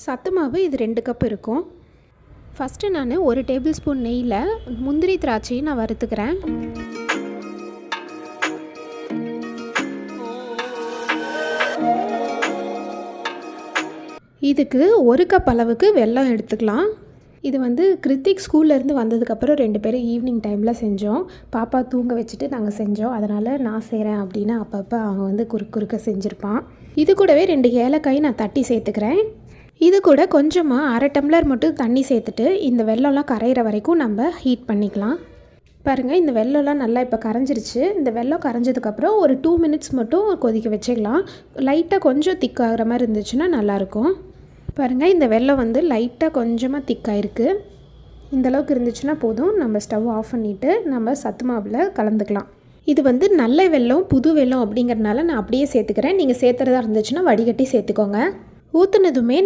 சத்து மாவு இது 2 கப் இருக்கும். ஃபஸ்ட்டு நான் 1 டேபிள் ஸ்பூன் நெய்யில் முந்திரி திராட்சையை நான் வறுத்துக்கிறேன். இதுக்கு 1 கப் அளவுக்கு வெல்லம் எடுத்துக்கலாம். இது கிருத்திக் ஸ்கூல்லேருந்து வந்ததுக்கப்புறம் 2 பேரும் ஈவினிங் டைமில் செஞ்சோம். பாப்பா தூங்க வச்சுட்டு நாங்கள் செஞ்சோம். அதனால் நான் செய்கிறேன் அப்படின்னு அப்பப்போ அவன் குறுக்க செஞ்சுருப்பான். இது கூடவே 2 ஏலக்காய் நான் தட்டி சேர்த்துக்கிறேன். இது கூட கொஞ்சமாக 1/2 டம்ளர் மட்டும் தண்ணி சேர்த்துட்டு இந்த வெல்லம்லாம் கரையிற வரைக்கும் நம்ம ஹீட் பண்ணிக்கலாம். பாருங்கள், இந்த வெல்லம்லாம் நல்லா இப்போ கரைஞ்சிருச்சு. இந்த வெல்லம் கரைஞ்சதுக்கப்புறம் ஒரு 2 மினிட்ஸ் மட்டும் கொதிக்க வச்சுக்கலாம். லைட்டாக கொஞ்சம் திக்காகிற மாதிரி இருந்துச்சுன்னா நல்லாயிருக்கும். பாருங்கள், இந்த வெல்லம் லைட்டாக கொஞ்சமாக திக்காயிருக்கு. இந்தளவுக்கு இருந்துச்சுன்னா போதும். நம்ம ஸ்டவ் ஆஃப் பண்ணிவிட்டு நம்ம சத்து மாவில் கலந்துக்கலாம். இது நல்ல வெல்லம், புது வெல்லம் அப்படிங்கிறதுனால நான் அப்படியே சேர்த்துக்கிறேன். நீங்கள் சேர்த்துறதா இருந்துச்சுன்னா வடிகட்டி சேர்த்துக்கோங்க. ஊற்றுனதுமே